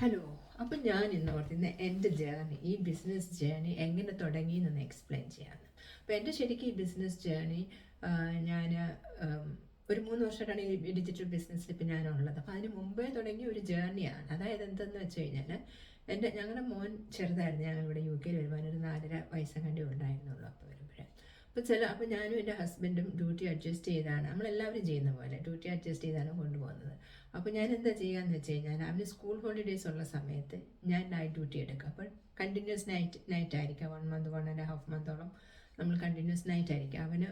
Hello. അപ്പം ഞാൻ ഇന്ന് ഓർത്തിന്ന് എൻ്റെ ജേർണി, ഈ ബിസിനസ് ജേർണി എങ്ങനെ തുടങ്ങി എന്നൊന്ന് എക്സ്പ്ലെയിൻ ചെയ്യാമെന്ന്. അപ്പോൾ എൻ്റെ ശരിക്കും ഈ ബിസിനസ് ജേർണി ഞാൻ ഒരു 3 വർഷമായിട്ടാണ് ഈ ഡിജിറ്റൽ ബിസിനസ്സിൽ ഇപ്പം ഞാനുള്ളത്. അപ്പോൾ അതിന് മുമ്പേ തുടങ്ങിയ ഒരു ജേർണിയാണ്. അതായത് എന്തെന്ന് വെച്ച് കഴിഞ്ഞാൽ ഞങ്ങളുടെ മോൻ ചെറുതായിരുന്നു. ഞങ്ങളിവിടെ UK വരുവാൻ ഒരു 4.5 വയസ്സെങ്ങാണ്ടേ ഉണ്ടായിരുന്നുള്ളൂ അപ്പോൾ വരുമ്പോഴേ. അപ്പോൾ ഞാനും എൻ്റെ ഹസ്ബൻഡും ഡ്യൂട്ടി അഡ്ജസ്റ്റ് ചെയ്താണ്, നമ്മളെല്ലാവരും ചെയ്യുന്ന പോലെ ഡ്യൂട്ടി അഡ്ജസ്റ്റ് ചെയ്താണ് കൊണ്ടുപോകുന്നത്. അപ്പോൾ ഞാൻ എന്താ ചെയ്യാന്ന് വെച്ച് കഴിഞ്ഞാൽ അവന് സ്കൂൾ ഹോളിഡേയ്സ് ഉള്ള സമയത്ത് ഞാൻ നൈറ്റ് ഡ്യൂട്ടി എടുക്കും. അപ്പോൾ കണ്ടിന്യൂസ് നൈറ്റ് ആയിരിക്കും. 1 മന്ത് 1.5 മന്തോളം നമ്മൾ കണ്ടിന്യൂസ് നൈറ്റ് ആയിരിക്കും അവന്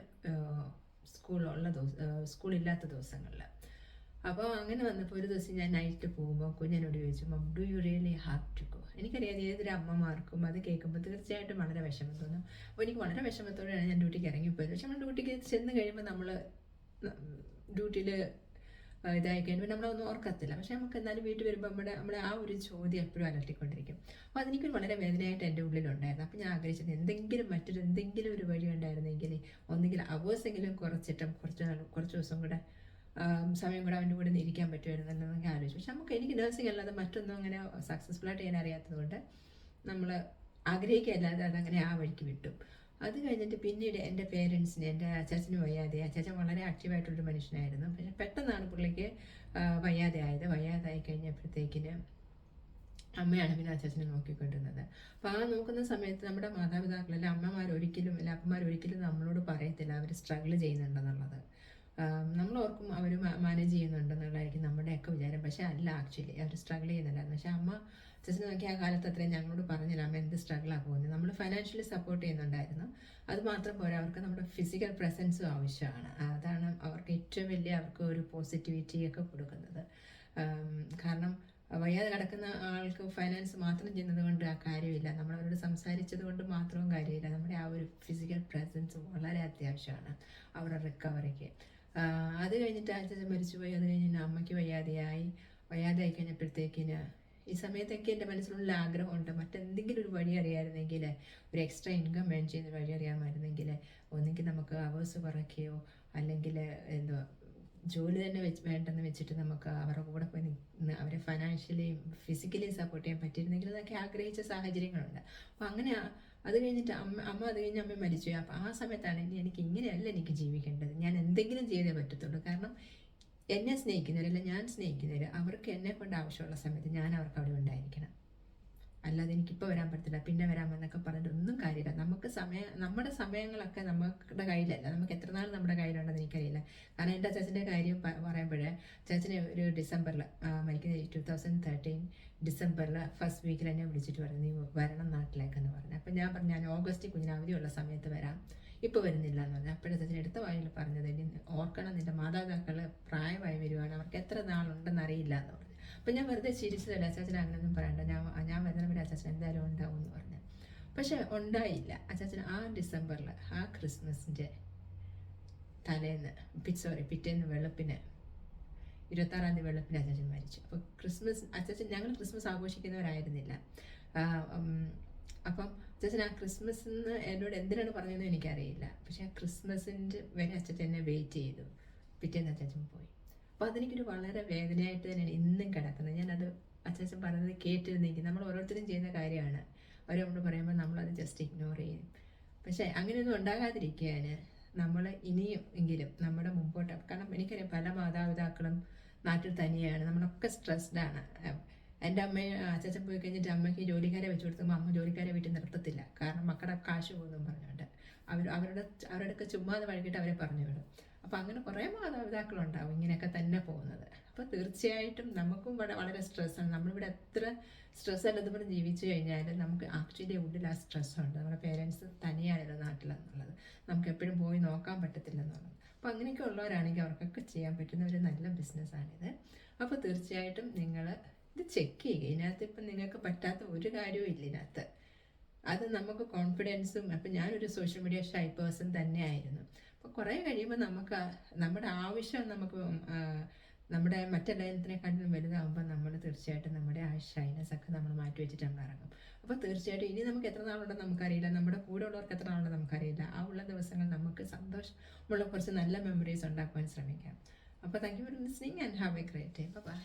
സ്കൂളില്ലാത്ത ദിവസങ്ങളിൽ. അപ്പോൾ അങ്ങനെ വന്നപ്പോൾ ഒരു ദിവസം ഞാൻ നൈറ്റ് പോകുമ്പോൾ കുഞ്ഞിനോട് ചോദിച്ചു, mum do you really have to go? എനിക്കറിയാം ഏതൊരു അമ്മമാർക്കും അത് കേൾക്കുമ്പോൾ തീർച്ചയായിട്ടും വളരെ വിഷമം തോന്നും. അപ്പോൾ എനിക്ക് വളരെ വിഷമത്തോടെയാണ് ഞാൻ ഡ്യൂട്ടിക്ക് ഇറങ്ങിപ്പോയത്. പക്ഷെ നമ്മൾ ഡ്യൂട്ടിക്ക് ചെന്ന് കഴിയുമ്പോൾ നമ്മൾ ഡ്യൂട്ടിയിൽ ഇതായി കഴിയുമ്പോൾ നമ്മളൊന്നും ഓർക്കത്തില്ല. പക്ഷെ നമുക്ക് എന്നാലും വീട്ടിൽ വരുമ്പോൾ നമ്മുടെ ആ ഒരു ചോദ്യം എപ്പോഴും അലട്ടിക്കൊണ്ടിരിക്കും. അപ്പോൾ അതെനിക്കൊരു വളരെ വേദനയായിട്ട് എൻ്റെ ഉള്ളിലുണ്ടായിരുന്നു. അപ്പോൾ ഞാൻ ആഗ്രഹിച്ചത് എന്തെങ്കിലും ഒരു വഴി ഉണ്ടായിരുന്നെങ്കിൽ ഒന്നെങ്കിൽ അവേഴ്സെങ്കിലും കുറച്ചിട്ടും കുറച്ച് ദിവസം കൂടെ സമയം കൂടെ അവൻ്റെ കൂടെ ഇരിക്കാൻ പറ്റുമായിരുന്നു എന്നൊക്കെ ആലോചിച്ചു. പക്ഷെ എനിക്ക് നഴ്സിംഗ് അല്ലാതെ മറ്റൊന്നും അങ്ങനെ സക്സസ്ഫുള്ളായിട്ട് ചെയ്യാൻ അറിയാത്തത് കൊണ്ട് നമ്മൾ ആഗ്രഹിക്കുകയല്ലാതെ അതങ്ങനെ ആ വഴിക്ക് വിട്ടു. അത് കഴിഞ്ഞിട്ട് പിന്നീട് എൻ്റെ പേരൻസിന്, എൻ്റെ അച്ചാച്ചന് വയ്യാതെ, അച്ചാച്ചൻ വളരെ ആക്റ്റീവായിട്ടുള്ളൊരു മനുഷ്യനായിരുന്നു. പക്ഷെ പെട്ടെന്നാണ് പുള്ളിക്ക് വയ്യാതായി കഴിഞ്ഞപ്പോഴത്തേക്കിന് അമ്മയാണ് പിന്നെ അച്ചാച്ചനെ നോക്കിക്കൊണ്ടിരുന്നത്. അപ്പോൾ ആ നോക്കുന്ന സമയത്ത് നമ്മുടെ മാതാപിതാക്കൾ അല്ല അമ്മമാരൊരിക്കലും അല്ല അപ്പന്മാരൊരിക്കലും നമ്മളോട് പറയത്തില്ല അവർ സ്ട്രഗിൾ ചെയ്യുന്നുണ്ടെന്നുള്ളത്. നമ്മളോർക്കും അവർ മാനേജ് ചെയ്യുന്നുണ്ടെന്നുള്ളതായിരിക്കും നമ്മുടെയൊക്കെ വിചാരം. പക്ഷേ അല്ല, ആക്ച്വലി അവർ സ്ട്രഗിൾ ചെയ്യുന്നുണ്ടായിരുന്നു. പക്ഷേ അമ്മ ചേച്ചി നോക്കി ആ കാലത്ത് അത്രയും ഞങ്ങളോട് പറഞ്ഞില്ല അമ്മ എന്ത് സ്ട്രഗിളാണ് പോകുന്നത്. നമ്മൾ ഫൈനാൻഷ്യലി സപ്പോർട്ട് ചെയ്യുന്നുണ്ടായിരുന്നു. അത് മാത്രം പോരാ, അവർക്ക് നമ്മുടെ ഫിസിക്കൽ പ്രസൻസും ആവശ്യമാണ്. അതാണ് അവർക്ക് ഏറ്റവും വലിയ അവർക്ക് ഒരു പോസിറ്റിവിറ്റി ഒക്കെ കൊടുക്കുന്നത്. കാരണം വയ്യാതെ കിടക്കുന്ന ആൾക്ക് ഫൈനാൻസ് മാത്രം ചെയ്യുന്നത് കൊണ്ട് ആ കാര്യമില്ല, നമ്മളവരോട് സംസാരിച്ചത് കൊണ്ട് മാത്രവും കാര്യമില്ല. നമ്മുടെ ആ ഒരു ഫിസിക്കൽ പ്രസൻസ് വളരെ അത്യാവശ്യമാണ് അവരുടെ റിക്കവറിക്ക്. അത് കഴിഞ്ഞിട്ട് അച്ഛൻ മരിച്ചുപോയി. അത് കഴിഞ്ഞ് അമ്മയ്ക്ക് വയ്യാതെയായി കഴിഞ്ഞപ്പോഴത്തേക്കിന് ഈ സമയത്തൊക്കെ എൻ്റെ മനസ്സിലുള്ള ആഗ്രഹമുണ്ട് മറ്റെന്തെങ്കിലും ഒരു വഴി അറിയാമായിരുന്നെങ്കിൽ, ഒരു എക്സ്ട്രാ ഇൻകം വേൺ ചെയ്യുന്ന വഴി അറിയാമായിരുന്നെങ്കിൽ ഒന്നെങ്കിൽ നമുക്ക് അവേഴ്സ് കുറയ്ക്കുകയോ അല്ലെങ്കിൽ എന്തുവാ ജോലി തന്നെ വേണ്ടെന്ന് വെച്ചിട്ട് നമുക്ക് അവരുടെ കൂടെ പോയി നിന്ന് അവരെ ഫൈനാൻഷ്യലിയും ഫിസിക്കലിയും സപ്പോർട്ട് ചെയ്യാൻ പറ്റിയിരുന്നെങ്കിൽ എന്നൊക്കെ ആഗ്രഹിച്ച സാഹചര്യങ്ങളുണ്ട്. അപ്പോൾ അങ്ങനെ അത് കഴിഞ്ഞിട്ട് അമ്മ അത് കഴിഞ്ഞ് അമ്മ മരിച്ചു. അപ്പോൾ ആ സമയത്താണ് എനിക്ക് ഇങ്ങനെയല്ല എനിക്ക് ജീവിക്കേണ്ടത്, ഞാൻ എന്തെങ്കിലും ചെയ്തേ പറ്റത്തുള്ളൂ. കാരണം എന്നെ സ്നേഹിക്കുന്നവരല്ല ഞാൻ സ്നേഹിക്കുന്നവർ, അവർക്ക് എന്നെ കൊണ്ട് ആവശ്യമുള്ള സമയത്ത് ഞാൻ അവർക്ക് അവിടെ ഉണ്ടായിരിക്കണം. അല്ലാതെ എനിക്കിപ്പോൾ വരാൻ പറ്റില്ല പിന്നെ വരാമെന്നൊക്കെ പറഞ്ഞിട്ട് ഒന്നും കാര്യമില്ല. നമ്മുടെ സമയങ്ങളൊക്കെ നമ്മുടെ കയ്യിലല്ല. നമുക്ക് എത്ര നാൾ നമ്മുടെ കയ്യിലുണ്ടെന്ന് എനിക്കറിയില്ല. കാരണം എൻ്റെ അച്ചാച്ചൻ്റെ കാര്യം പറയുമ്പോഴേ അച്ചാച്ചനെ ഒരു ഡിസംബറിൽ മരിക്കുന്ന 2013 ഡിസംബറിൽ ഫസ്റ്റ് വീക്കിൽ എന്നെ വിളിച്ചിട്ട് പറഞ്ഞു നീ വരണം നാട്ടിലേക്കെന്ന് പറഞ്ഞു. അപ്പം ഞാൻ പറഞ്ഞു ഞാൻ ഓഗസ്റ്റ് കുഞ്ഞിന് അവധിയുള്ള സമയത്ത് വരാം, ഇപ്പോൾ വരുന്നില്ല എന്ന് പറഞ്ഞു. അപ്പോഴത്തേന് എടുത്ത വായിൽ പറഞ്ഞത് ഇനി ഓർക്കണം നിൻ്റെ മാതാപിതാക്കൾ പ്രായമായി വരുവാണ്, അവർക്ക് എത്ര നാളുണ്ടെന്ന് അറിയില്ല എന്ന് പറഞ്ഞു. അപ്പം ഞാൻ വെറുതെ ചിരിച്ചതല്ല, അച്ചാച്ചൻ അങ്ങനെയൊന്നും പറയണ്ട, ഞാൻ വരുന്നവരെ അച്ചാച്ചൻ എന്തായാലും ഉണ്ടാവും എന്ന് പറഞ്ഞു. പക്ഷെ ഉണ്ടായില്ല. അച്ചാച്ചൻ ആ ഡിസംബറിൽ ആ ക്രിസ്മസിൻ്റെ പിറ്റേന്ന് വെളുപ്പിന് 26-ാം തീയതി വെളുപ്പിന് അച്ചാച്ചൻ മരിച്ചു. അപ്പോൾ ഞങ്ങൾ ക്രിസ്മസ് ആഘോഷിക്കുന്നവരായിരുന്നില്ല. അപ്പം അച്ഛൻ ആ ക്രിസ്മസിന് എന്നോട് എന്തിനാണ് പറഞ്ഞതെന്ന് എനിക്കറിയില്ല. പക്ഷെ ആ ക്രിസ്മസിൻ്റെ വരെ അച്ഛൻ എന്നെ വെയിറ്റ് ചെയ്തു. പിറ്റേന്ന് അച്ഛൻ പോയി. അപ്പോൾ അതെനിക്കൊരു വളരെ വേദനയായിട്ട് തന്നെയാണ് ഇന്നും കിടക്കുന്നത്. ഞാനത് അച്ഛൻ പറഞ്ഞത് കേട്ടിരുന്നെങ്കിൽ, നമ്മൾ ഓരോരുത്തരും ചെയ്യുന്ന കാര്യമാണ്, അവർ നമ്മൾ പറയുമ്പോൾ നമ്മളത് ജസ്റ്റ് ഇഗ്നോർ ചെയ്യും. പക്ഷേ അങ്ങനെയൊന്നും ഉണ്ടാകാതിരിക്കാൻ നമ്മൾ ഇനിയും എങ്കിലും നമ്മുടെ മുമ്പോട്ട്, കാരണം എനിക്കറിയാം പല മാതാപിതാക്കളും നാട്ടിൽ തനിയാണ്, നമ്മളൊക്കെ സ്ട്രെസ്ഡാണ്. എൻ്റെ അച്ഛൻ പോയി കഴിഞ്ഞിട്ട് അമ്മയ്ക്ക് ജോലിക്കാരെ വെച്ച് കൊടുക്കുമ്പോൾ അമ്മ ജോലിക്കാരെ വീട്ടിൽ നിർത്തത്തില്ല, കാരണം മക്കളുടെ കാശ് പോകുന്നു പറഞ്ഞുകൊണ്ട് അവരുടെയൊക്കെ ചുമ്മാതെ വഴികിട്ട് അവരെ പറഞ്ഞു വിടും. അപ്പോൾ അങ്ങനെ കുറേ മാതാപിതാക്കളുണ്ടാവും ഇങ്ങനെയൊക്കെ തന്നെ പോകുന്നത്. അപ്പോൾ തീർച്ചയായിട്ടും നമുക്കും വളരെ സ്ട്രെസ്സാണ്. നമ്മളിവിടെ എത്ര സ്ട്രെസ് അല്ലാതെ ജീവിച്ചു കഴിഞ്ഞാൽ നമുക്ക് ആക്ച്വലി ഉള്ളിൽ ആ സ്ട്രെസ്സുണ്ട്. നമ്മുടെ പേരൻസ് തനിയാണല്ലോ നാട്ടിലെന്നുള്ളത്, നമുക്ക് എപ്പോഴും പോയി നോക്കാൻ പറ്റത്തില്ല എന്നുള്ളത്. അപ്പോൾ അങ്ങനെയൊക്കെ ഉള്ളവരാണെങ്കിൽ അവർക്കൊക്കെ ചെയ്യാൻ പറ്റുന്ന ഒരു നല്ല ബിസിനസ്സാണിത്. അപ്പോൾ തീർച്ചയായിട്ടും നിങ്ങൾ ഇത് ചെക്ക് ചെയ്യുക. ഇതിനകത്ത് ഇപ്പം നിങ്ങൾക്ക് പറ്റാത്ത ഒരു കാര്യവും ഇല്ല ഇതിനകത്ത്. അത് നമുക്ക് കോൺഫിഡൻസും, അപ്പം ഞാനൊരു സോഷ്യൽ മീഡിയ ഷൈ പേഴ്സൺ തന്നെ ആയിരുന്നു. അപ്പോൾ കുറേ കഴിയുമ്പോൾ നമുക്ക് നമ്മുടെ ആവശ്യം നമ്മുടെ മറ്റെല്ലാത്തിനെക്കാട്ടിലും വലുതാകുമ്പോൾ നമ്മൾ തീർച്ചയായിട്ടും നമ്മുടെ ആ ഷൈനസ് ഒക്കെ നമ്മൾ മാറ്റി വെച്ചിട്ട് നമ്മൾ ഇറങ്ങും. അപ്പോൾ തീർച്ചയായിട്ടും ഇനി നമുക്ക് എത്ര നാളുണ്ടെന്ന് നമുക്കറിയില്ല, നമ്മുടെ കൂടെ ഉള്ളവർക്ക് എത്ര നാളുണ്ടെന്ന് നമുക്കറിയില്ല. ആ ഉള്ള ദിവസങ്ങൾ നമുക്ക് സന്തോഷമുള്ള കുറച്ച് നല്ല മെമ്മറീസ് ഉണ്ടാക്കുവാൻ ശ്രമിക്കാം. അപ്പോൾ thank you for listening and have a great day. By.